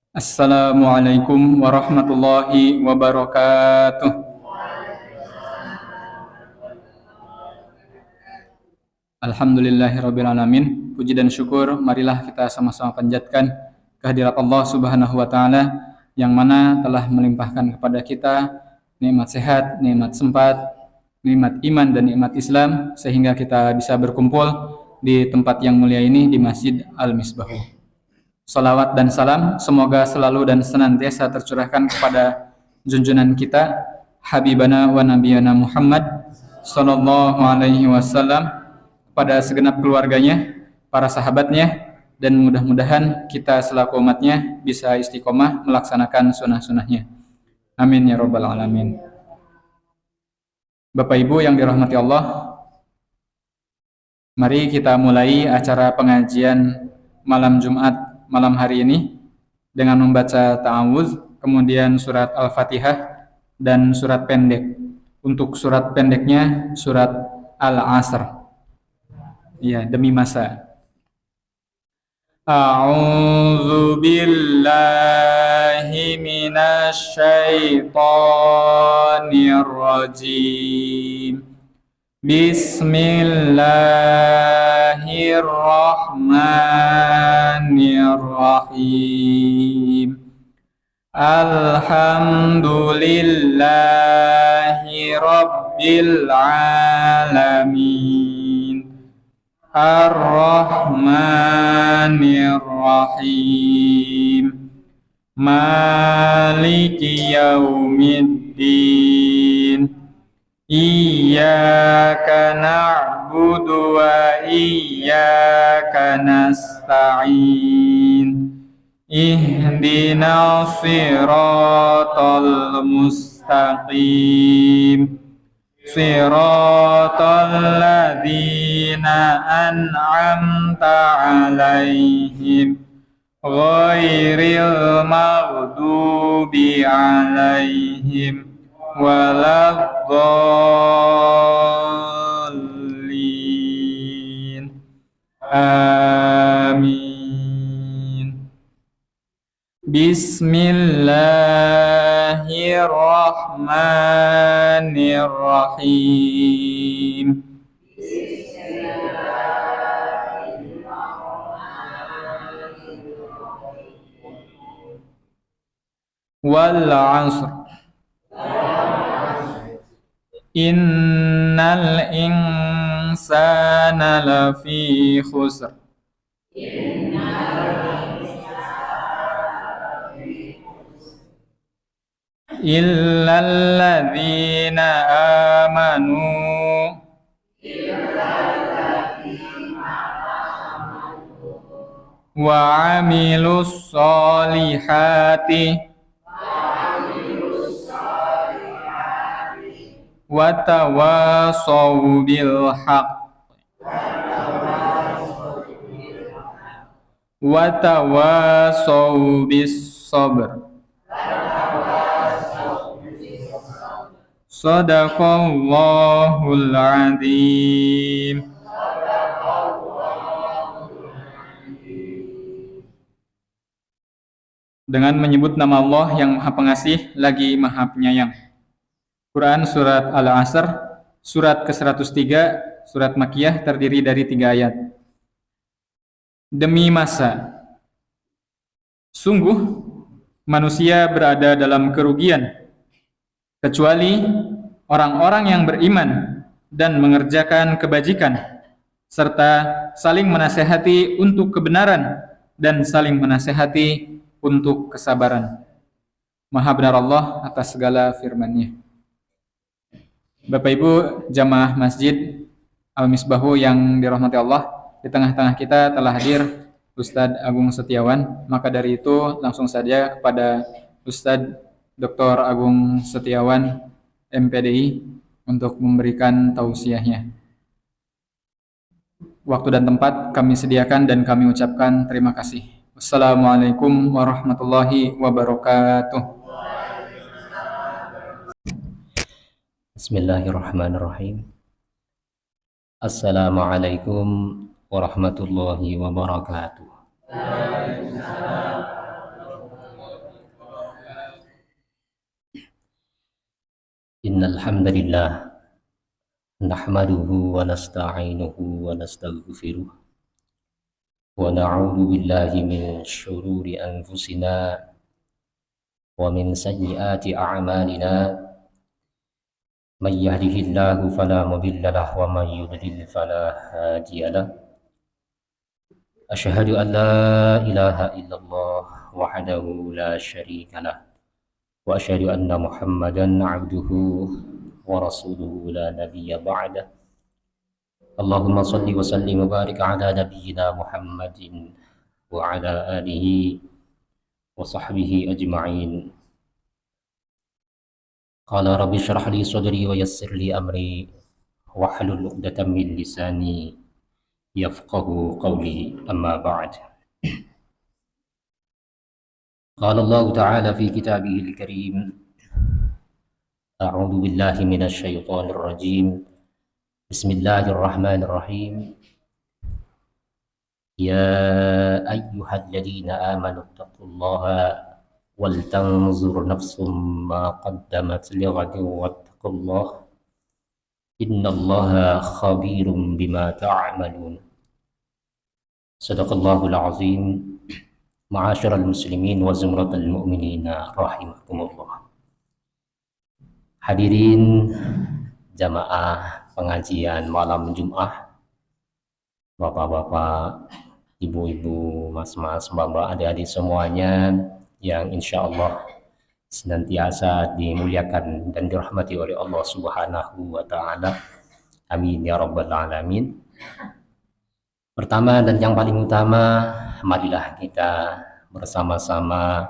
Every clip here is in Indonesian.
Assalamualaikum warahmatullahi wabarakatuh. Alhamdulillahirabbil alamin. Puji dan syukur marilah kita sama-sama panjatkan kehadirat Allah Subhanahu wa taala yang mana telah melimpahkan kepada kita nikmat sehat, nikmat sempat, nikmat iman dan nikmat Islam sehingga kita bisa berkumpul di tempat yang mulia ini di Masjid Al-Misbah. Salawat dan salam semoga selalu dan senantiasa tercurahkan kepada junjungan kita Habibana wa Nabiyana Muhammad sallallahu alaihi wasallam, kepada segenap keluarganya, para sahabatnya, dan mudah-mudahan kita selaku umatnya bisa istiqomah melaksanakan sunnah-sunnahnya. Amin ya rabbal alamin. Bapak Ibu yang dirahmati Allah, mari kita mulai acara pengajian malam Jumat malam hari ini dengan membaca ta'awudz, kemudian surat Al-Fatihah dan surat pendek. Untuk surat pendeknya surat Al-Asr. Ya, demi masa. A'udzu billahi minasy syaithanir rajim. Bismillahirrahmanirrahim. Alhamdulillahi rabbil alamin. Ar-Rahmanir-Rahim. Maliki yaumiddin. Iyyaka na'budu wa iyyaka nasta'in. Ihdinas siratal mustaqim. Siratal ladzina an'amta 'alaihim ghairil maghdubi 'alaihim waladdallin. Amin. Bismillahirrahmanirrahim. Wal 'asr. Innal insana lafi khusr. Illal ladzina amanu wa 'amilus solihati wa tawasaw bil haqq wa tawasaw bis sabr. Shadaqallahul adzim. Dengan menyebut nama Allah yang Maha Pengasih lagi Maha Penyayang. Quran surat Al-Asr, surat ke-103, surat Makkiyah, terdiri dari 3 ayat. Demi masa, sungguh manusia berada dalam kerugian kecuali orang-orang yang beriman dan mengerjakan kebajikan serta saling menasehati untuk kebenaran dan saling menasehati untuk kesabaran. Maha benar Allah atas segala firman-Nya. Bapak Ibu jamaah Masjid Al-Misbahu yang dirahmati Allah, di tengah-tengah kita telah hadir Ustadz Agung Setiawan. Maka dari itu langsung saja kepada Ustadz Dr. Agung Setiawan MPDI untuk memberikan tausiahnya. Waktu dan tempat kami sediakan dan kami ucapkan terima kasih. Wassalamualaikum warahmatullahi wabarakatuh. Bismillahirrahmanirrahim. Assalamualaikum warahmatullahi wabarakatuh. إن الحمد لله نحمده ونستعينه ونستغفره ونعوذ بالله من شرور أنفسنا ومن سيئات أعمالنا من يهده الله فلا مضل له ومن يضلل فلا هادي له أشهد أن لا إله إلا الله وحده لا شريك له وأشهد أن محمدا عبده ورسوله لا نبي بعده اللهم صل وسلم وبارك على نبينا محمد وعلى آله وصحبه أجمعين قال رب اشرح لي صدري ويسر لي أمري واحلل عقدة من لساني يفقه قولي أما بعد قال الله تعالى في كتابه الكريم أعوذ بالله من الشيطان الرجيم بسم الله الرحمن الرحيم يا أيها الذين آمنوا اتقوا الله ولتنظر نفس ما قدمت لغد واتقوا الله إن الله خبير بما تعملون صدق الله العظيم معاشر المسلمين وزمرة المؤمنين رحمكم الله. Hadirin jamaah pengajian malam Jumat, bapak-bapak, ibu-ibu, mas-mas, mbak-mbak, adik-adik semuanya yang insya Allah senantiasa dimuliakan dan dirahmati oleh Allah Subhanahu wa Ta'ala. Amin ya Rabbal Alamin. Pertama dan yang paling utama, marilah kita bersama-sama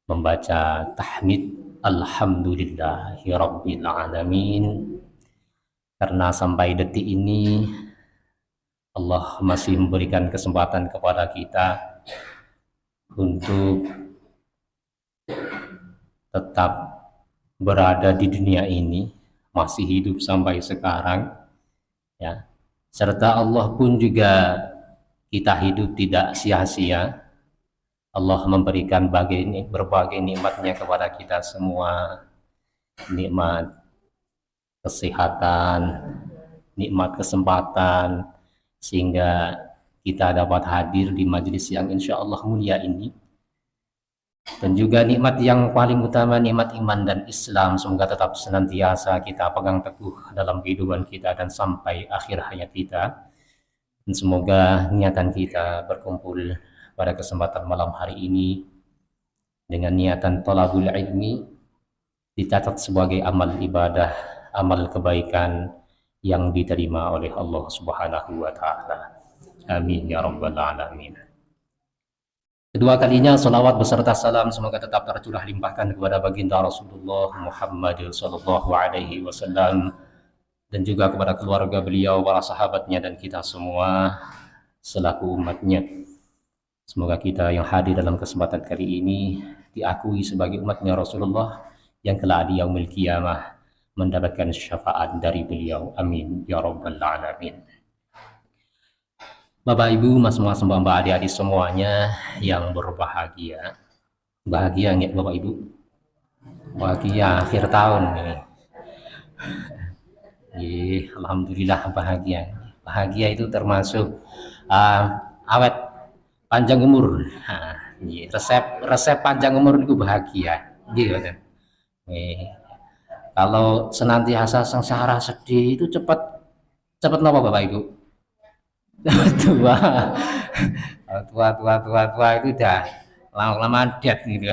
membaca tahmid Alhamdulillahi Rabbil Alamin, karena sampai detik ini Allah masih memberikan kesempatan kepada kita untuk tetap berada di dunia ini, masih hidup sampai sekarang, ya. Serta Allah pun juga kita hidup tidak sia-sia. Allah memberikan berbagai nikmatnya kepada kita semua, nikmat kesehatan, nikmat kesempatan, sehingga kita dapat hadir di majelis yang insya Allah mulia ini. Dan juga nikmat yang paling utama, nikmat iman dan Islam, semoga tetap senantiasa kita pegang teguh dalam kehidupan kita dan sampai akhir hayat kita. Dan semoga niatan kita berkumpul pada kesempatan malam hari ini dengan niatan thalabul ilmi dicatat sebagai amal ibadah, amal kebaikan yang diterima oleh Allah Subhanahu wa Ta'ala. Amin ya Rabbal Alamin. Kedua kalinya salawat beserta salam semoga tetap tercurah limpahkan kepada baginda Rasulullah Muhammad sallallahu alaihi wasallam dan juga kepada keluarga beliau, para sahabatnya dan kita semua selaku umatnya. Semoga kita yang hadir dalam kesempatan kali ini diakui sebagai umatnya Rasulullah yang kelak di yaumil qiyamah mendapatkan syafaat dari beliau. Amin ya Rabbal Alamin. Bapak Ibu, mas-mas, mbak-mbak, adik-adik semuanya yang berbahagia. Bahagia nggak Bapak Ibu? Bahagia akhir tahun ini. Alhamdulillah bahagia. Bahagia itu termasuk awet panjang umur. Resep panjang umur itu bahagia. Gitu. Kalau senantiasa sengsara sedih itu cepat napa Bapak Ibu? tua itu udah lama-lama dead gitu.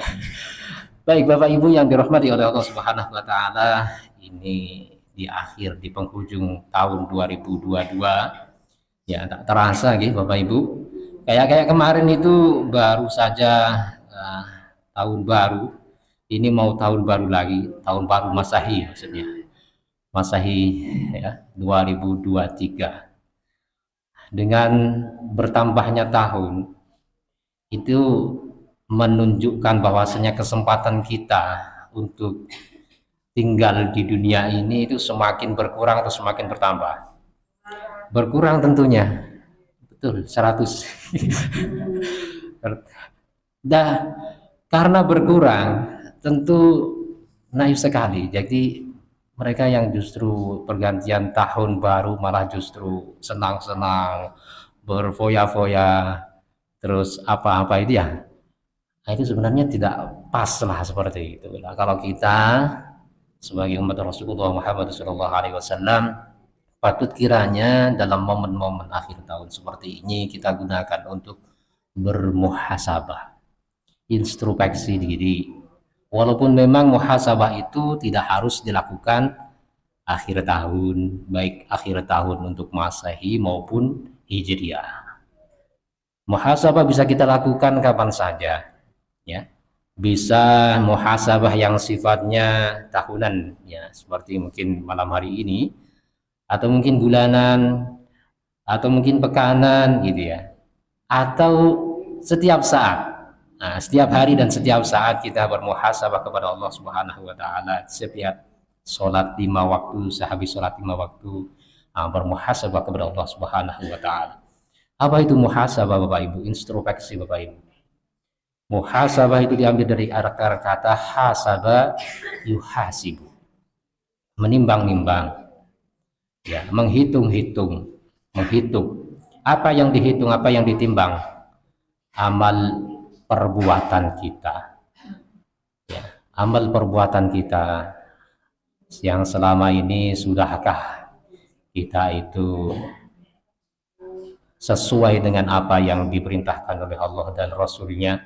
Baik Bapak Ibu yang dirahmati oleh Allah Subhanahu wa Ta'ala, ini di penghujung tahun 2022 ya, tak terasa gitu Bapak Ibu, kayak kemarin itu baru saja tahun baru, ini mau tahun baru lagi, tahun baru Masehi maksudnya, Masehi ya 2023. Dengan bertambahnya tahun itu menunjukkan bahwasanya kesempatan kita untuk tinggal di dunia ini itu semakin berkurang atau semakin bertambah? Berkurang tentunya, betul 100. Karena berkurang tentu naif sekali, jadi Mereka yang justru pergantian tahun baru malah justru senang-senang, berfoya-foya, terus apa-apa itu ya. Nah, itu sebenarnya tidak pas lah seperti itu. Nah, kalau kita sebagai umat Rasulullah Muhammad SAW patut kiranya dalam momen-momen akhir tahun seperti ini kita gunakan untuk bermuhasabah, introspeksi diri. Walaupun memang muhasabah itu tidak harus dilakukan akhir tahun, baik akhir tahun untuk Masehi maupun Hijriah. Muhasabah bisa kita lakukan kapan saja, ya. Bisa muhasabah yang sifatnya tahunan, ya, seperti mungkin malam hari ini, atau mungkin bulanan, atau mungkin pekanan, gitu ya. Atau setiap saat. Nah, setiap hari dan setiap saat kita bermuhasabah kepada Allah Subhanahu wa taala. Setiap sholat 5 waktu, sehabis sholat 5 waktu, bermuhasabah kepada Allah Subhanahu wa taala. Apa itu muhasabah Bapak Ibu? Introspeksi Bapak Ibu. Muhasabah itu diambil dari akar kata hasaba yuhasibu. Menimbang-nimbang. Ya, menghitung-hitung, menghitung. Apa yang dihitung, apa yang ditimbang? Amal perbuatan kita, ya, amal perbuatan kita yang selama ini sudahkah kita itu sesuai dengan apa yang diperintahkan oleh Allah dan Rasulnya,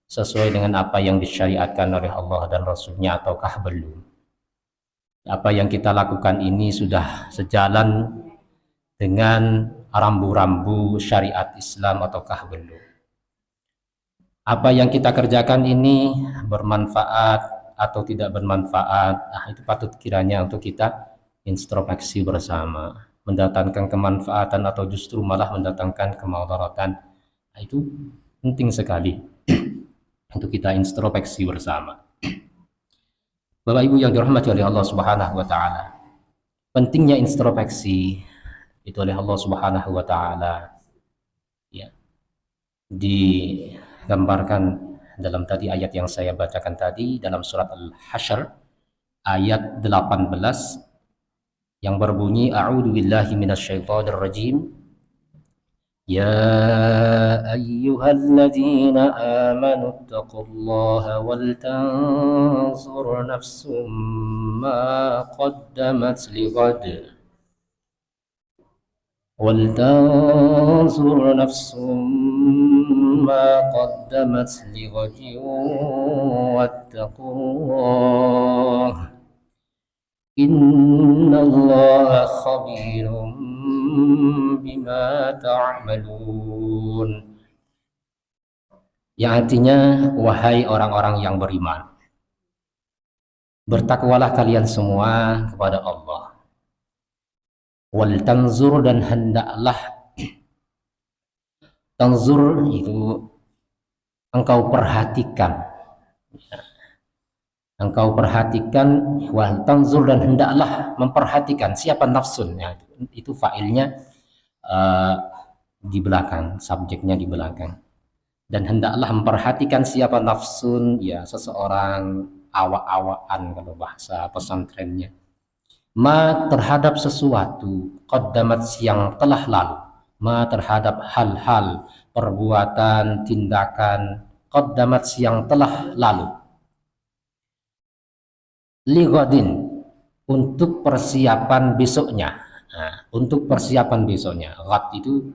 sesuai dengan apa yang disyariatkan oleh Allah dan Rasulnya, ataukah belum? Apa yang kita lakukan ini sudah sejalan dengan rambu-rambu syariat Islam ataukah belum? Apa yang kita kerjakan ini bermanfaat atau tidak bermanfaat? Nah, itu patut kiranya untuk kita introspeksi bersama, mendatangkan kemanfaatan atau justru malah mendatangkan kemudaratan. Nah, itu penting sekali untuk kita introspeksi bersama. Bapak Ibu yang dirahmati oleh Allah Subhanahu wa taala. Pentingnya introspeksi itu oleh Allah Subhanahu wa taala, ya, digambarkan dalam tadi ayat yang saya bacakan tadi dalam surat Al-Hasyr ayat 18 yang berbunyi a'udzu billahi minasyaitonir rajim. Ya ayyuhalladzina amanu taqullaha wal tanzur nafsum ma qaddamat lighad wal tanzur nafsum ma qaddamat lighad wattaqullah innallaha khabirum bima ta'malun. Yang artinya, wahai orang-orang yang beriman, bertakwalah kalian semua kepada Allah. Wal tanzur, dan hendaklah, tanzur itu engkau perhatikan, engkau perhatikan, wal tanzur, dan hendaklah memperhatikan. Siapa nafsun? Ya, itu fa'ilnya di belakang, subjeknya di belakang. Dan hendaklah memperhatikan siapa nafsun, ya, seseorang, awak-awakan kalau bahasa pesantrennya. Ma, terhadap sesuatu, qaddamat, yang telah lalu. Ma, terhadap hal-hal, perbuatan, tindakan, qaddamat, yang telah lalu. Lighadin, untuk persiapan besoknya. Nah, untuk persiapan besoknya. Ghad itu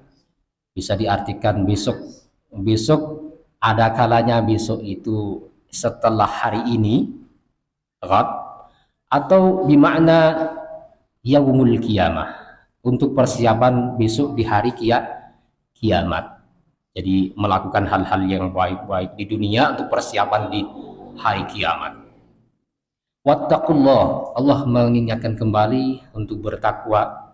bisa diartikan besok. Besok, ada kalanya besok itu setelah hari ini, ghad, atau bimakna yaumul qiyamah, untuk persiapan besok di hari kiamat. Jadi melakukan hal-hal yang baik-baik di dunia untuk persiapan di hari kiamat. Wattaqullah, Allah mengingatkan kembali untuk bertakwa,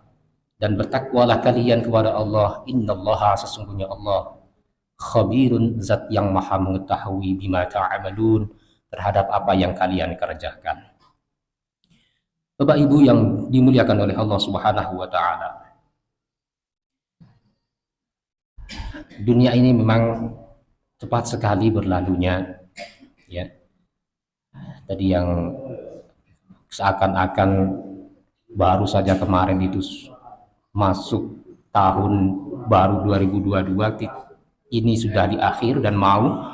dan bertakwalah kalian kepada Allah. Innallaha, sesungguhnya Allah, khabirun, zat yang maha mengetahui, bima ta'amalun, terhadap apa yang kalian kerjakan. Bapak Ibu yang dimuliakan oleh Allah Subhanahu wa taala, dunia ini memang cepat sekali berlalunya, ya. Tadi yang seakan-akan Baru saja kemarin itu masuk tahun baru 2022, ini sudah di akhir dan mau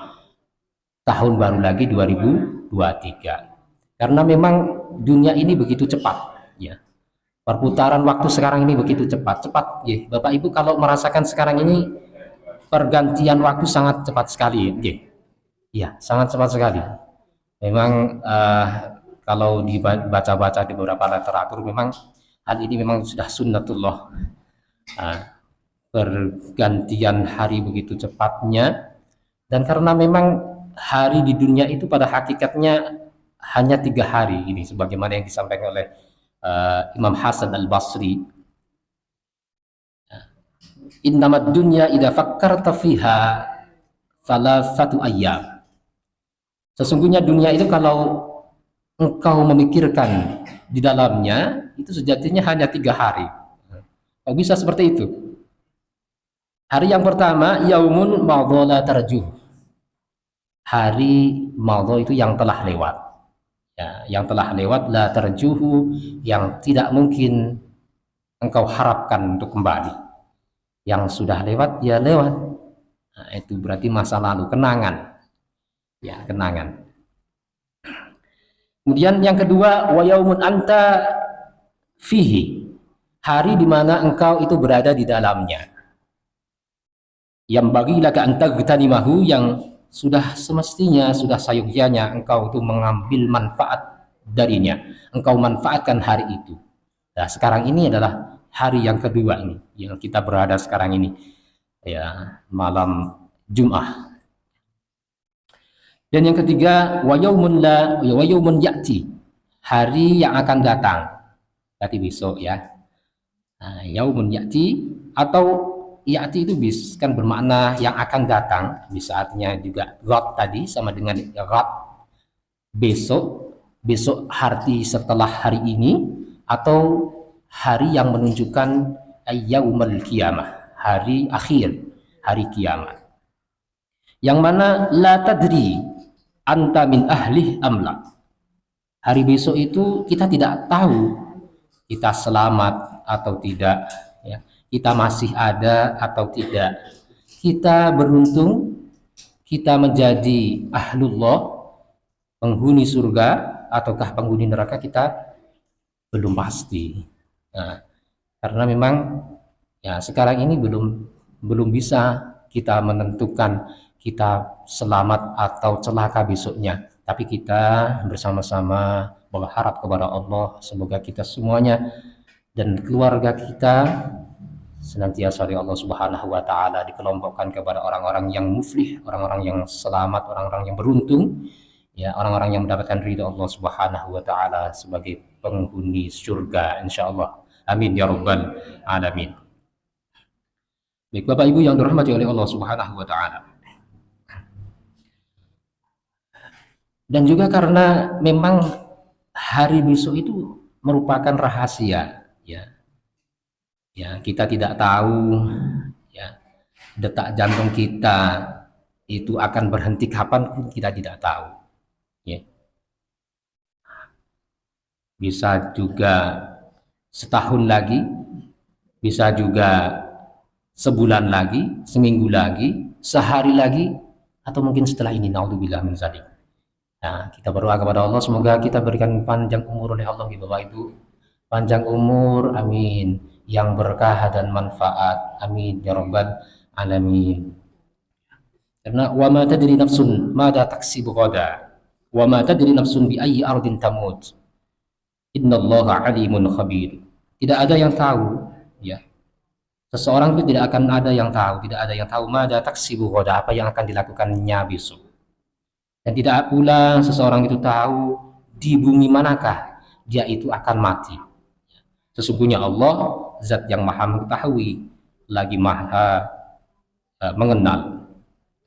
tahun baru lagi 2023. Karena memang dunia ini begitu cepat, ya. Perputaran waktu sekarang ini begitu cepat, ya. Bapak Ibu kalau merasakan sekarang ini pergantian waktu sangat cepat sekali, ya. Ya, sangat cepat sekali. Memang kalau dibaca-baca di beberapa literatur, memang hal ini memang sudah sunnatullah. Pergantian hari begitu cepatnya, dan karena memang hari di dunia itu pada hakikatnya hanya 3 hari ini, sebagaimana yang disampaikan oleh Imam Hasan al-Basri, innamad dunya idza fakkarta fiha thalathatu ayyam. Sesungguhnya dunia itu kalau engkau memikirkan di dalamnya, itu sejatinya hanya 3 hari. Kok bisa seperti itu? Hari yang pertama, yaumun madha la tarjuh. Hari madha itu yang telah lewat. Ya, yang telah lewat, la tarjuhu, yang tidak mungkin engkau harapkan untuk kembali. Yang sudah lewat, ya lewat. Nah, itu berarti masa lalu, kenangan. Ya, kenangan. Kemudian yang kedua, wa yaumun anta fihi. Hari di mana engkau itu berada di dalamnya. Yang bagi laka anta ghtanimahu, yang sudah semestinya, sudah sayugyanya engkau itu mengambil manfaat darinya. Engkau manfaatkan hari itu. Nah, sekarang ini adalah hari yang kedua ini, yang kita berada sekarang ini. Ya, malam Jumat. Dan yang ketiga, wa yaumun ya'ti. Hari yang akan datang. Berarti besok ya. Nah, yaumun ya'ti, atau ya'ti itu kan bermakna yang akan datang, bisa artinya juga ghad tadi sama dengan ghad, besok hari setelah hari ini, atau hari yang menunjukkan yaumul qiyamah, hari akhir, hari kiamat. Yang mana la tadri anta min ahlih amla. Hari besok itu kita tidak tahu kita selamat atau tidak, ya. Kita masih ada atau tidak. Kita beruntung, kita menjadi ahlullah, penghuni surga, ataukah penghuni neraka, kita belum pasti. Nah, karena memang ya sekarang ini belum bisa kita menentukan kita selamat atau celaka besoknya. Tapi kita bersama-sama berharap kepada Allah, semoga kita semuanya dan keluarga kita senantiasa oleh Allah Subhanahu wa taala dikelompokkan kepada orang-orang yang muflih, orang-orang yang selamat, orang-orang yang beruntung, ya, orang-orang yang mendapatkan ridha Allah Subhanahu wa taala sebagai penghuni surga insyaallah. Amin ya rabbal alamin. Baik Bapak Ibu yang dirahmati oleh Allah Subhanahu wa taala. Dan juga karena memang hari besok itu merupakan rahasia, ya. Ya, kita tidak tahu, ya, detak jantung kita itu akan berhenti kapan, kita tidak tahu, ya. Bisa juga setahun lagi, bisa juga sebulan lagi, seminggu lagi, sehari lagi, atau mungkin setelah ini, naudzubillah min dzalik. Nah, kita berdoa kepada Allah, semoga kita berikan panjang umur oleh Allah, Bapak Ibu, panjang umur, amin, yang berkah dan manfaat, amin ya rabbal alamin. Karena wa ma tadri nafsun madza taksibu ghada wa ma tadri nafsun bi ayyi ardin tamut, innallaha alimun khabir. Tidak ada yang tahu, ya, seseorang itu tidak akan ada yang tahu, tidak ada yang tahu madza taksibu ghada, apa yang akan dilakukannya besok. Dan tidak pula seseorang itu tahu di bumi manakah dia itu akan mati. Sesungguhnya Allah zat yang maha mengetahui lagi maha mengenal.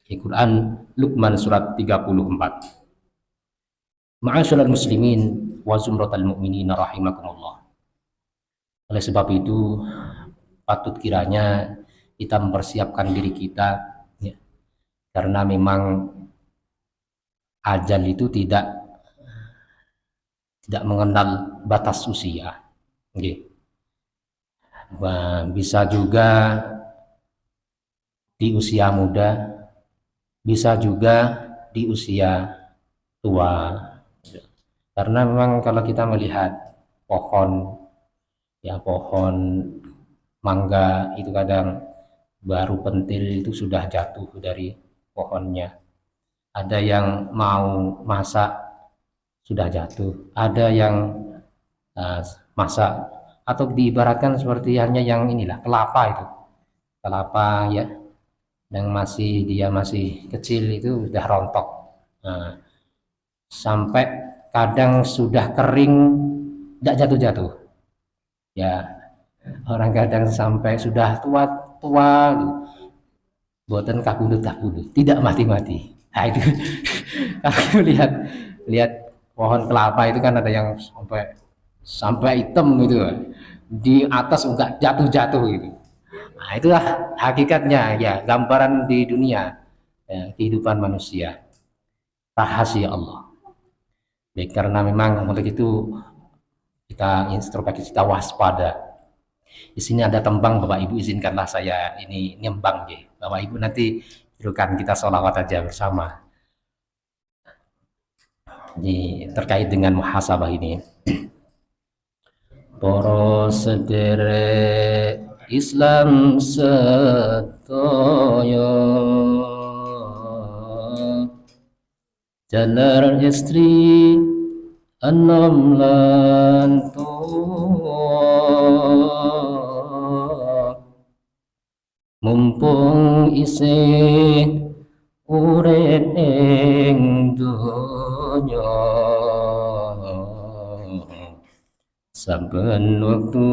Di Quran Luqman surat 34. Ma'asyiral muslimin wa zumratal mu'minina rahimakumullah. Oleh sebab itu patut kiranya kita mempersiapkan diri kita, ya, karena memang ajal itu tidak mengenal batas usia. Nggih. Bisa juga di usia muda, bisa juga di usia tua. Karena memang kalau kita melihat pohon, ya pohon mangga itu kadang baru pentil itu sudah jatuh dari pohonnya. Ada yang mau masak sudah jatuh, ada yang masak, atau diibaratkan seperti hanya yang inilah kelapa itu, kelapa ya, yang dia masih kecil itu sudah rontok. Nah, sampai kadang sudah kering tidak jatuh-jatuh ya, orang kadang sampai sudah tua buatan kabudut tidak mati-mati. Nah itu kalau lihat pohon kelapa itu kan ada yang sampai hitam gitu, di atas enggak jatuh-jatuh gitu. Nah itulah hakikatnya ya, gambaran di dunia ya, kehidupan manusia, rahasia Allah. Baik, karena memang untuk itu kita introspeksi, kita waspada. Di sini ada tembang, Bapak Ibu izinkanlah saya ini nyembang ya. Bapak Ibu nanti silakan kita sholawat aja bersama. Ini terkait dengan muhasabah ini. Para sederek Islam sedaya, jalar istri enom lan tuwa, mumpung isih urip ing donya, saben wektu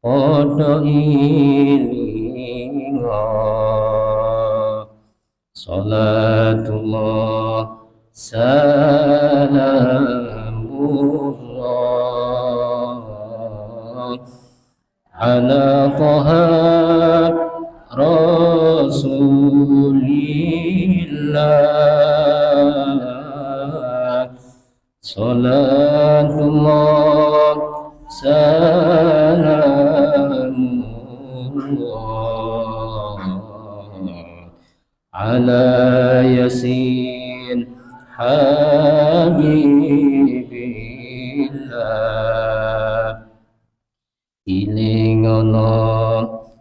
padha ilinga, salatullah salamullah ala Taha Rasulillah, salatullah salamullah ala Yasin Habibillah. Iling ana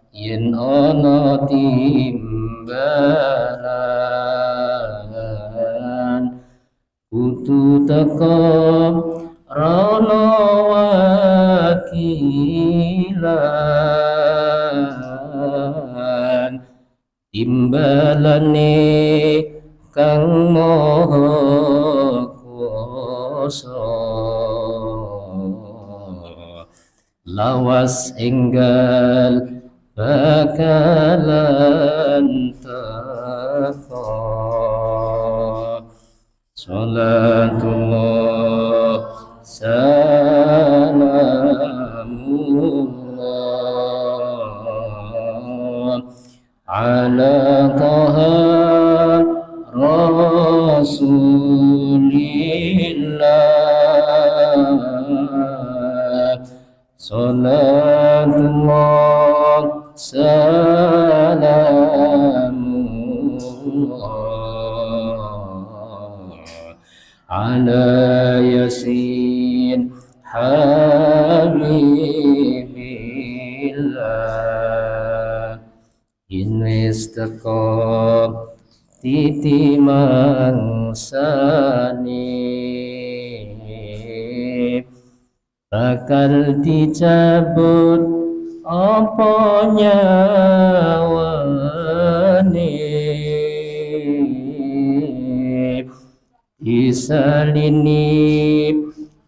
yen ana timbalan, kudu teka rono wakilan, timbalane kang maha kuwasa, lawas enggal bakalan teka, salatullah salamullah ala Taha Rasulillah, salatullah salamullah ala Yasin Habibillah. In wis teka titi mangsane, bakal dicabut apa nyawane, disalini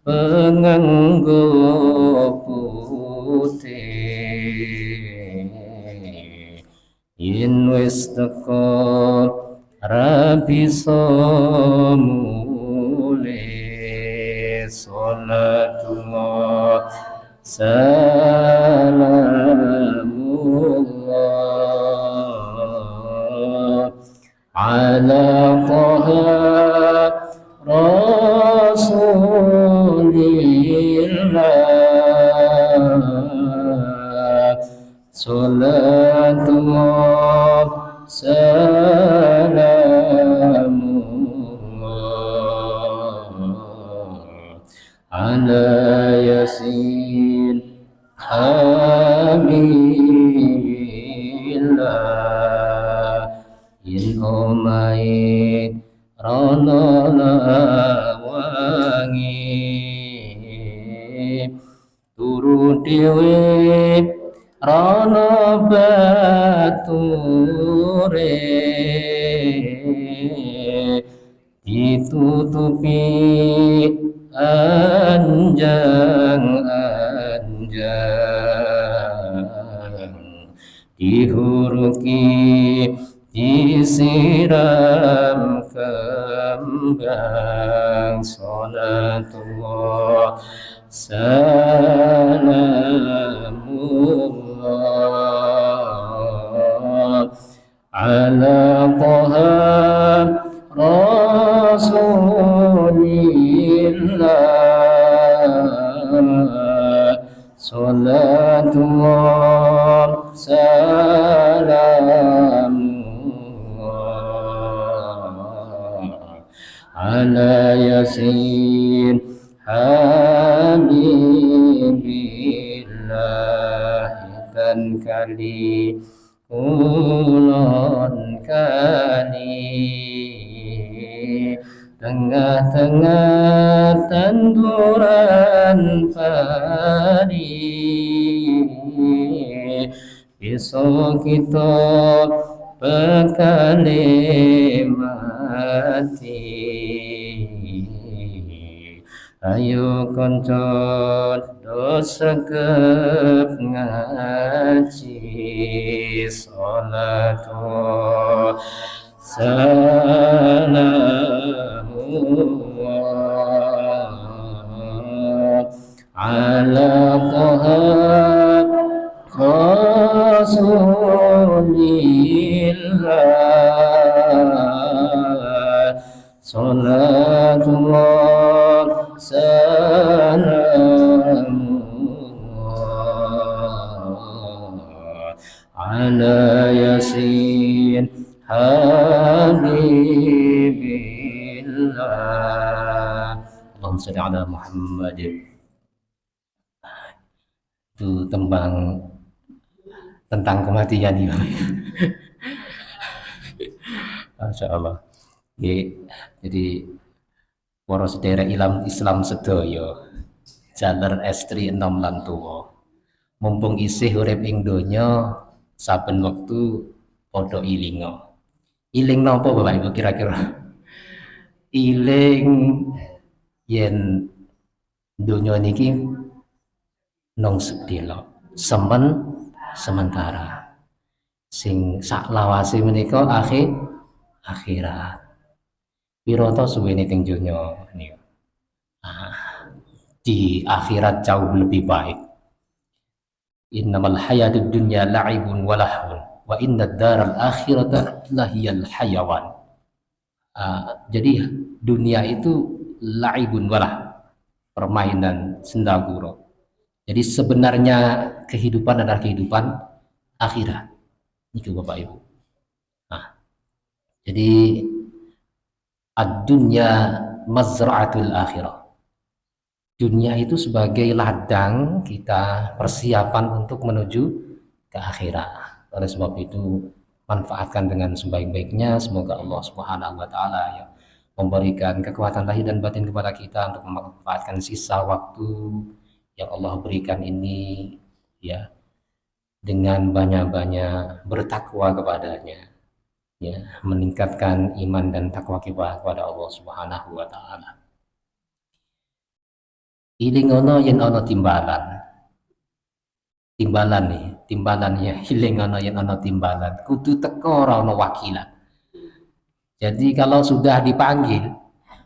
penganggo putih, yen wis teka ra bisa mulih, salatullah salamullah ala Taha Rasulillah, rono lawangi turu dhewe rono bature ditutupi anjang-anjang dihuruki disiram kembang salatullah salamullah ala Taha Rasulillah salatullah salamullah ala yasin habibillah dan kali ulon kali tengah-tengah tanduran padi besok kita bekali mati. Ayo konco dosa kep ngaji salatullah salamullah ala Taha Rasulillah salatullah salamullah ala yasin habibillah. Allahumma sholli ala Muhammad. Itu tembang tentang kematian ya. Masya Allah. Jadi para sedherek Islam sedaya jaler estri enom lan tuwa mumpung isih urip ing donya saben wektu padha ilinga. Iling napa Bapak Ibu kira-kira? Iling yen donya niki nong sedelo sementara sing sak lawase menika akhirat. Piro to suwene teng donya niku. Di akhirat jauh lebih baik. Innamal hayatud dunya la'ibun wa lahun wa innad daral akhirata lahiyal hayawan. Jadi dunia itu la'ibun walah, permainan senda gurau. Jadi sebenarnya kehidupan adalah kehidupan akhirat. Itu Bapak Ibu. Jadi ad-dunya mazra'atul akhirah. Dunia itu sebagai ladang kita persiapan untuk menuju ke akhirat. Oleh sebab itu manfaatkan dengan sebaik-baiknya. Semoga Allah Subhanahu wa taala ya memberikan kekuatan lahir dan batin kepada kita untuk memanfaatkan sisa waktu yang Allah berikan ini ya dengan banyak-banyak bertakwa kepadanya. Ya, meningkatkan iman dan takwa kita kepada Allah Subhanahu wa taala. Ilingono yen ana timbalan ya, ilingono yen ana timbalan kudu teko ora ana wakilan. Jadi kalau sudah dipanggil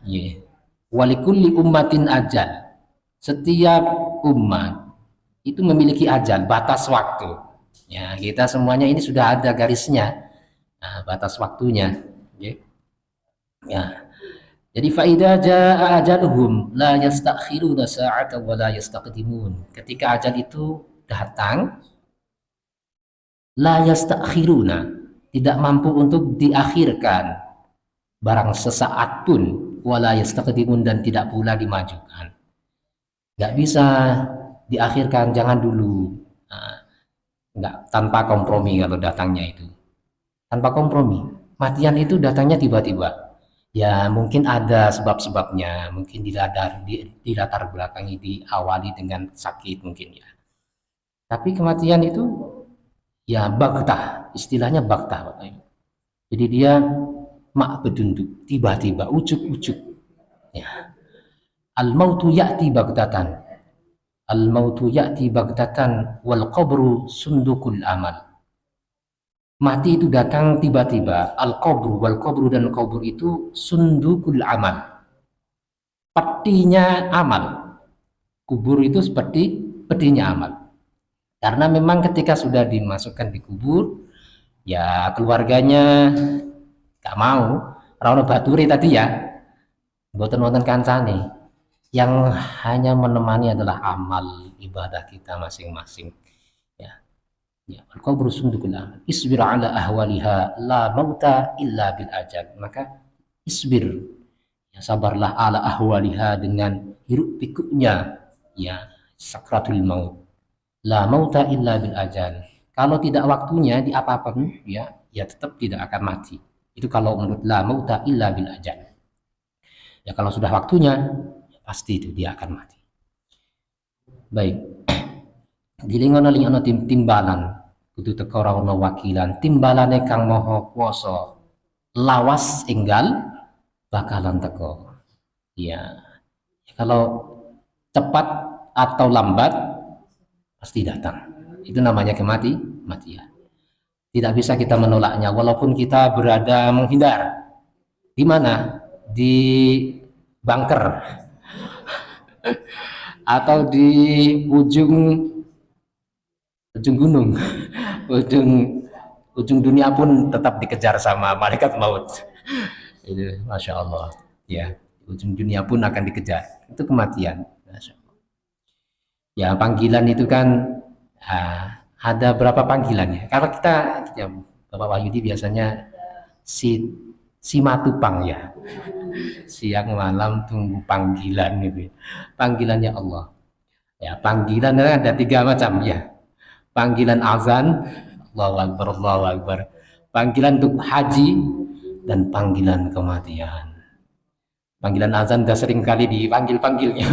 ya, walikulli ummatin ajal. Setiap umat itu memiliki ajal, batas waktu. Ya, kita semuanya ini sudah ada garisnya. Nah, batas waktunya ya. Jadi faida jaa ajaluhum la yastakhiruna sa'atan wa la yastaqdimun. Ketika ajal itu datang la yastakhiruna, tidak mampu untuk diakhirkan barang sesaat pun, wa la yastaqdimun, dan tidak pula dimajukan. Nggak bisa diakhirkan, jangan dulu. Nggak, tanpa kompromi kalau datangnya itu. Tanpa kompromi. Matian itu datangnya tiba-tiba. Ya mungkin ada sebab-sebabnya, mungkin di latar belakangi diawali dengan sakit mungkin ya. Tapi kematian itu ya baghtah, istilahnya baghtah Bapak Ibu. Jadi dia mak bedunduk, tiba-tiba ujuk-ujuk. Ya. Al-mautu ya'ti baghtatan. Al-mautu ya'ti baghtatan wal qabru sundukul amal. Mati itu datang tiba-tiba. Al-qabru wal qabru, dan kubur itu sundukul amal. Petinya amal. Kubur itu seperti petinya amal. Karena memang ketika sudah dimasukkan di kubur, ya keluarganya gak mau. Rano Baturi tadi ya, mboten wonten kancane. Yang hanya menemani adalah amal ibadah kita masing-masing. Ya, ya. Al-qabru sundukul amal. Isbir ala ahwaliha la mauta illa bil ajal. Maka isbir, ya sabarlah ala ahwaliha, dengan hiruk pikuknya ya sakratul maut. La mauta illa bil ajal. Kalau tidak waktunya di apa-apapun ya tetap tidak akan mati. Itu kalau menurut la mauta illa bil ajal. Ya kalau sudah waktunya ya pasti itu dia akan mati. Baik. Dilingono-lingono timbalan kudu teka ora ana wakilan, timbalane Kang Maha Kuwasa lawas enggal bakalan teko. Ya, kalau cepat atau lambat pasti datang. Itu namanya kematian. Tidak bisa kita menolaknya walaupun kita berada menghindar. Di mana? Di bunker atau di ujung gunung, ujung dunia pun tetap dikejar sama malaikat maut. Itu Masya Allah ya, ujung dunia pun akan dikejar. Itu kematian. Masya Allah. Ya panggilan itu kan ada berapa panggilannya. Kalau kita ya, Bapak Wahyudi biasanya si matupang ya, siang malam tunggu panggilan gitu. Panggilannya Allah. Ya panggilan ada 3 macam ya. Panggilan azan, Allahu Akbar, Allahu Akbar. Panggilan untuk haji dan panggilan kematian. Panggilan azan sudah sering kali dipanggil-panggilnya.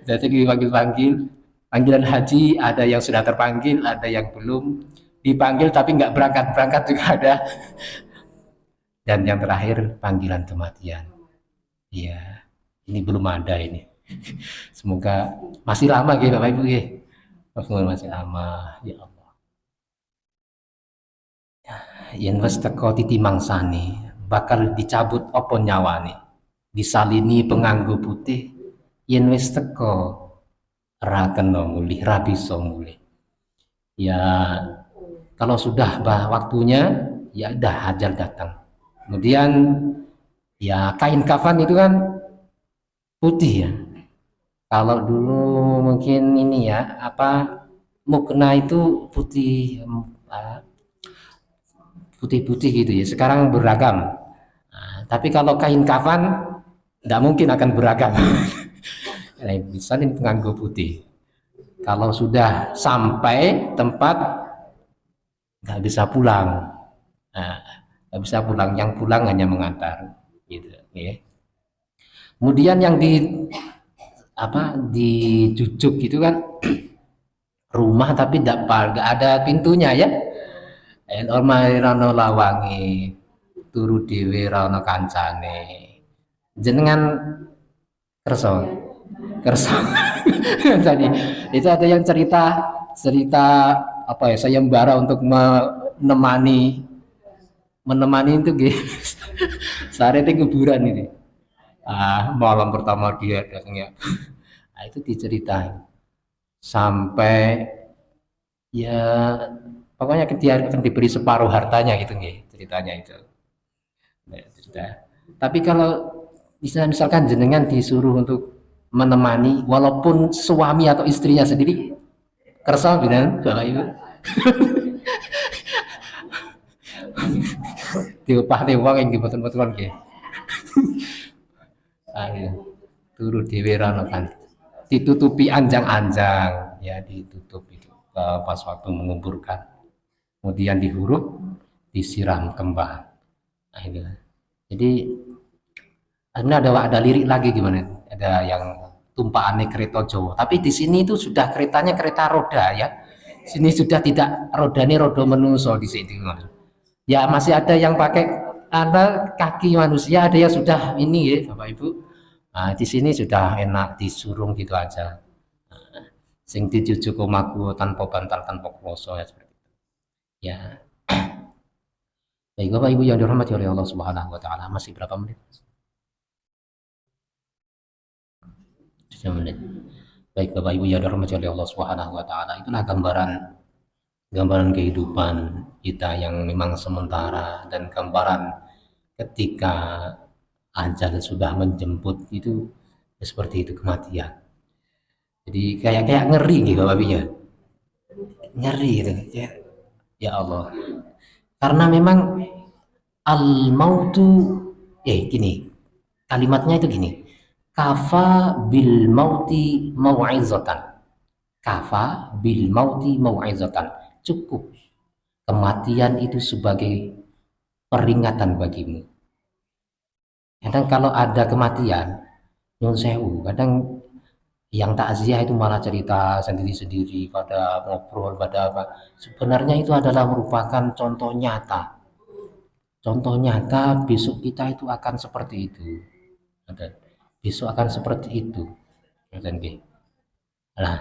Sudah sering dipanggil-panggil. Panggilan haji ada yang sudah terpanggil, ada yang belum dipanggil tapi nggak berangkat juga ada. Dan yang terakhir panggilan kematian. Iya, ini belum ada ini. Semoga masih lama gitu Bapak Ibu ya. Masih lama ya Allah. Yen wis teko titi mangsane bakal dicabut apa nyawane. Disalini penganggo putih yen wis teko ra kena mulih, ra bisa mulih. Ya kalau sudah waktunya ya udah ajal datang. Kemudian ya kain kafan itu kan putih ya. Kalau dulu mungkin ini ya mukna itu putih-putih gitu ya. Sekarang beragam. Tapi kalau kain kafan tidak mungkin akan beragam. Bisa nih penganggo putih. Kalau sudah sampai tempat nggak bisa pulang. Nggak bisa pulang. Yang pulang hanya mengantar. Gitu. Ya. Kemudian yang dijujuk gitu kan rumah tapi nggak ada pintunya ya. Omahe rano lawange turu dhewe rano kancane. Jenengan kerso. Tadi itu ada yang cerita sayembara untuk menemani itu guys. Sarete kuburan ini. Malam pertama dia datangnya. Itu diceritain sampai ya pokoknya dia akan diberi separuh hartanya gitu nih ceritanya itu. Cerita. Tapi kalau misalkan jenengan disuruh untuk menemani walaupun suami atau istrinya sendiri kersa benar Bapak Ibu. Diupahne wong yang diboten-boten nggih. Turu dhewe rano kan ditutupi anjang-anjang ya, ditutup itu pas waktu menguburkan, kemudian dihuruk disiram kembang. Jadi Sebenarnya ada lirik lagi gimana? Ada yang tumpahannya kereta Jawa. Tapi di sini itu sudah keretanya kereta roda ya. Sini sudah tidak rodanya roda manusia di sini. Ya masih ada yang pakai ada kaki manusia, ada yang sudah ini ya Bapak Ibu. Nah, di sini sudah enak disurung gitu aja. Sing dijujuk omaku tanpa bantal tanpa kloso ya seperti itu. Ya. Baik Bapak Ibu yang dirahmati oleh Allah Subhanahu wa taala, masih berapa menit? 3 menit. Baik Bapak Ibu yang dirahmati oleh Allah Subhanahu wa taala, itulah gambaran kehidupan kita yang memang sementara dan gambaran ketika ajal sudah menjemput itu seperti itu kematian. Jadi kayak ngeri gitu Bapak Ibu ya. Ngeri gitu. Ya Allah. Karena memang al mautu gini. Kalimatnya itu gini. Kafa bil mauti mau'izatan. Kafa bil mauti mau'izatan. Cukup kematian itu sebagai peringatan bagimu. Kadang kalau ada kematian, nyun sewu, kadang yang takziah itu malah cerita sendiri-sendiri, pada ngobrol, pada apa. Sebenarnya itu adalah merupakan contoh nyata. Contoh nyata besok kita itu akan seperti itu. Besok akan seperti itu. Nah,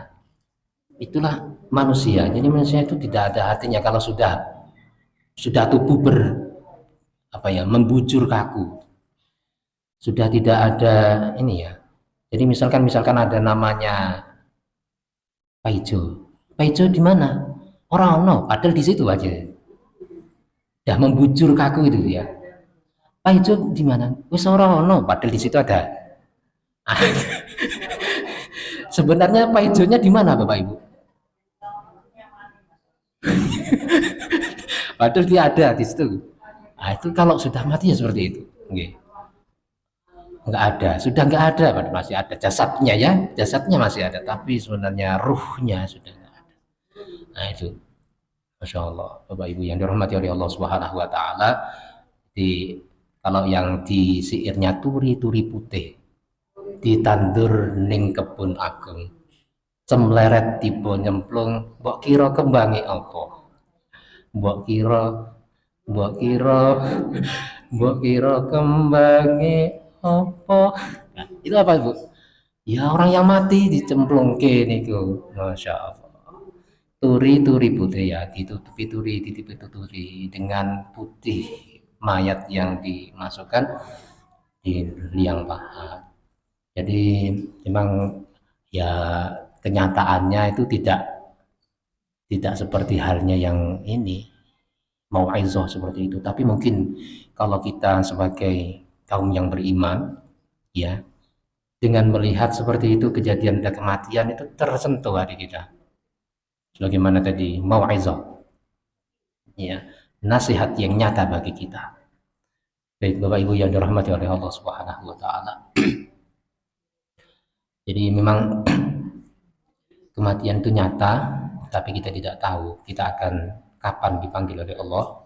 itulah manusia. Jadi manusia itu tidak ada hatinya kalau sudah tubuh membujur kaku. Sudah tidak ada ini ya. Jadi misalkan ada namanya Pak Ijo. Pak Ijo di mana? Orang no, padahal di situ aja. Sudah membujur kaku itu ya. Pak Ijo di mana? Wis orang no, padahal di situ ada. Sebenarnya Pak Ijonya di mana Bapak Ibu? Padahal dia ada di situ. Nah, itu kalau sudah mati ya seperti itu. Okay. Nggak ada, sudah nggak ada, masih ada jasadnya ya, jasadnya masih ada, tapi sebenarnya ruhnya sudah nggak ada. Nah itu, Masya Allah, Bapak Ibu yang dirahmati oleh Allah Subhanahu Wa Taala. Kalau yang di syairnya turi-turi putih, ditandur ning kebun agung, cemleret tiba nyemplung, mbok kira kembangi apa? Mbok kira kembangi apa? Nah, itu apa Ibu? Ya orang yang mati dicemplungke niku. Masya Allah. Turi-turi putih ya, ditutupi turi dengan putih mayat yang dimasukkan di liang lahat. Jadi memang ya kenyataannya itu tidak seperti halnya yang ini mau'izah seperti itu. Tapi mungkin kalau kita sebagai kaum yang beriman ya, dengan melihat seperti itu kejadian dan kematian itu tersentuh hati kita. Sebagaimana tadi mau'izah ya, nasihat yang nyata bagi kita. Baik Bapak Ibu yang dirahmati oleh Allah Subhanahu wa taala. Jadi memang kematian itu nyata, tapi kita tidak tahu kita akan kapan dipanggil oleh Allah.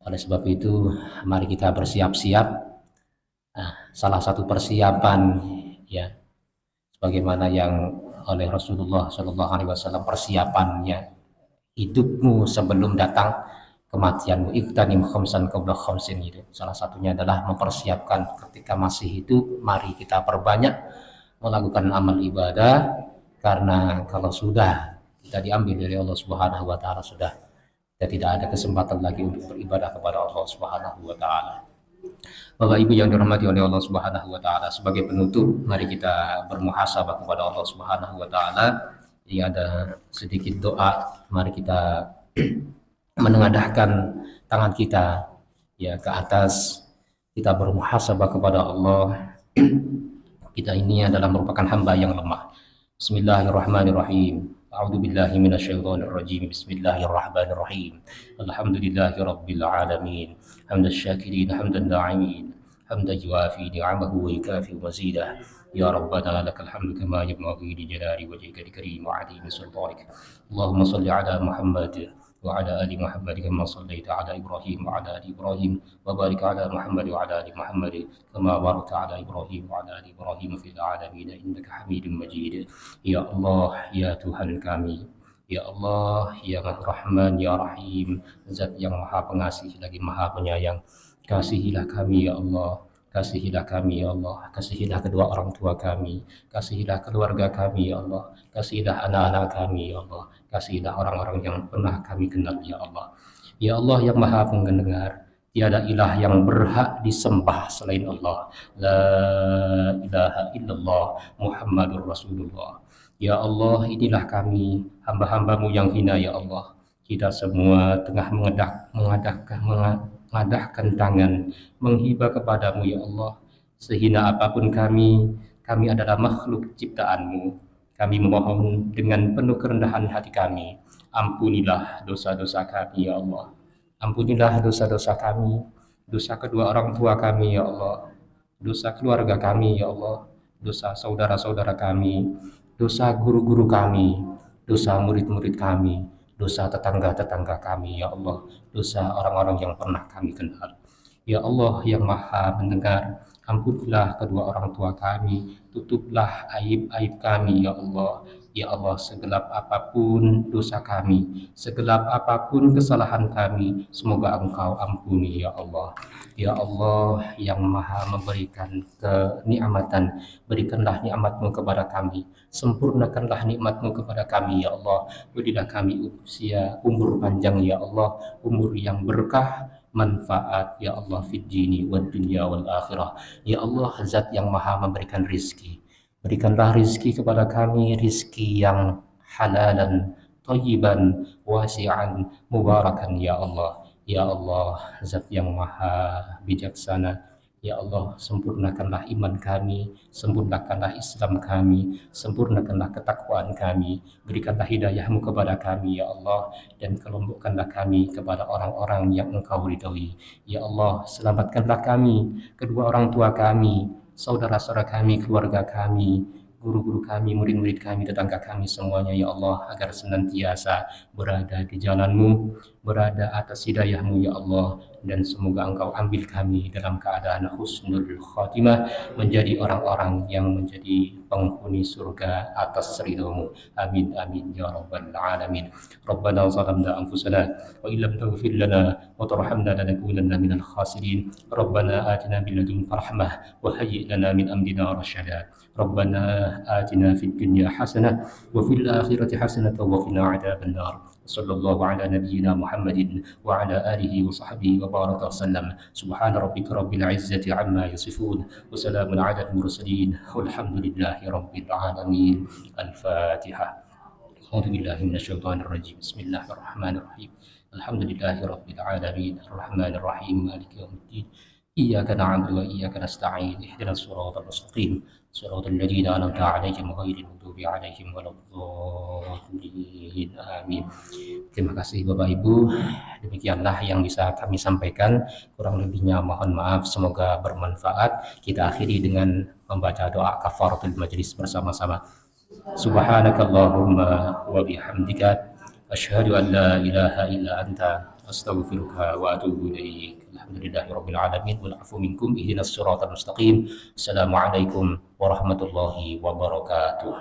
Oleh sebab itu mari kita bersiap-siap. Nah, salah satu persiapan ya, sebagaimana yang oleh Rasulullah Shallallahu Alaihi Wasallam persiapannya hidupmu sebelum datang kematianmu, iktanim khamsan qabla khamsin, itu salah satunya adalah mempersiapkan ketika masih hidup. Mari kita perbanyak melakukan amal ibadah, karena kalau sudah kita diambil dari Allah Subhanahu wa taala, sudah kita tidak ada kesempatan lagi untuk beribadah kepada Allah Subhanahu wa taala. Bapak Ibu yang dirahmati oleh Allah Subhanahu wa taala, sebagai penutup mari kita bermuhasabah kepada Allah Subhanahu wa taala. Ini ada sedikit doa, mari kita menengadahkan tangan kita ya ke atas, kita bermuhasabah kepada Allah. Kita ini adalah merupakan hamba yang lemah. Bismillahirrahmanirrahim. A'udzu billahi minasyaitonir rajim. Bismillahirrahmanirrahim. Alhamdulillahi rabbil alamin. Hamdan syakirin, hamdan da'imin. Hamdan yuafi ni'amahu wa yukafi mazidah. Ya Rabbana lakal hamdu kama yanbaghi li jalali wajhika al-karim wa 'azimi sultanik. Allahumma shalli ala Muhammad وعلى آل محمد كما صليت على إبراهيم وعلى آل إبراهيم وبارك على محمد وعلى آل محمد كما باركت على إبراهيم وعلى آل إبراهيم في العالمين إنك حميد مجيد. Ya Allah, ya Tuhan kami, ya Allah, ya Rahman, ya Rahim, Zat yang Maha Pengasih lagi Maha Penyayang, kasihilah kami ya Allah, kasihilah kami ya Allah, kasihilah kedua orang tua kami, kasihilah keluarga kami ya Allah, kasihilah anak-anak kami ya Allah, kasihilah orang-orang yang pernah kami kenal ya Allah. Ya Allah yang Maha Pendengar, tiada ilah yang berhak disembah selain Allah. La ilaha illallah Muhammadur Rasulullah. Ya Allah, inilah kami, hamba-hambamu yang hina ya Allah. Kita semua tengah mengadahkan tangan, menghibah kepadamu ya Allah. Sehina apapun kami adalah makhluk ciptaanmu. Kami memohon dengan penuh kerendahan hati kami, ampunilah dosa-dosa kami ya Allah. Ampunilah dosa-dosa kami, dosa kedua orang tua kami ya Allah, dosa keluarga kami ya Allah, dosa saudara-saudara kami, dosa guru-guru kami, dosa murid-murid kami, dosa tetangga-tetangga kami ya Allah, dosa orang-orang yang pernah kami kenal. Ya Allah yang Maha Mendengar, ampunilah kedua orang tua kami, tutuplah aib-aib kami ya Allah. Ya Allah, segelap apapun dosa kami, segelap apapun kesalahan kami, semoga Engkau ampuni ya Allah. Ya Allah yang Maha memberikan kenikmatan, berikanlah nikmat-Mu kepada kami, sempurnakanlah nikmat-Mu kepada kami ya Allah. Berilah kami usia umur panjang ya Allah, umur yang berkah, manfaat ya Allah, fid dini wad dunya wal akhirah. Ya Allah, Zat yang Maha memberikan rizki, berikanlah rizki kepada kami, rizki yang halalan, thayyiban, wasi'an, mubarakan ya Allah. Ya Allah, Zat yang Maha bijaksana, ya Allah, sempurnakanlah iman kami, sempurnakanlah Islam kami, sempurnakanlah ketakwaan kami, berikanlah hidayah-Mu kepada kami ya Allah, dan kelompokkanlah kami kepada orang-orang yang Engkau ridhoi. Ya Allah, selamatkanlah kami, kedua orang tua kami, saudara-saudara kami, keluarga kami, guru-guru kami, murid-murid kami, tetangga kami semuanya ya Allah, agar senantiasa berada di jalan-Mu, berada atas hidayah-Mu ya Allah, dan semoga Engkau ambil kami dalam keadaan husnul khatimah, menjadi orang-orang yang menjadi penghuni surga atas ridho-Mu. Amin amin ya rabbal alamin. Rabbana zalamna anfusana wa illam taghfir lana wa tarhamna lanakunanna minal khasirin. Rabbana atina min ladunka rahmah wa hayyi lana min amrina rasyada. Rabbana atina fid dunya hasanah wa fil akhirati hasanah wa qina adzaban nar. Sallallahu ala nabiyyina Muhammadin wa ala alihi wa sahbihi wa baraka wasallam. Subhana rabbika rabbil izzati amma yasifun wa salamun ala al-mursalin walhamdulillahi rabbil alamin. Al-Fatihah. A'udzu billahi minasyaitonir rajim. Bismillahirrahmanirrahim. Alhamdulillahi rabbil alamin. Arrahmanir rahim. Maliki yaumiddin. Iyyaka na'budu wa iyyaka nasta'in. Ihdinas siratal mustaqim. Siratal ladzina an'amta 'alaihim ghairil maghdubi 'alaihim waladdallin. Amin. Terima kasih Bapak Ibu. Demikianlah yang bisa kami sampaikan. Kurang lebihnya mohon maaf, semoga bermanfaat. Kita akhiri dengan membaca doa kafaratul majlis bersama-sama. Subhanakallahumma wa bihamdika asyhadu an la ilaha illa anta astaghfiruka wa atubu ilaik. Alhamdulillahirabbil alamin wal afu minkum ihdinas siratal mustaqim. Assalamualaikum warahmatullahi wabarakatuh.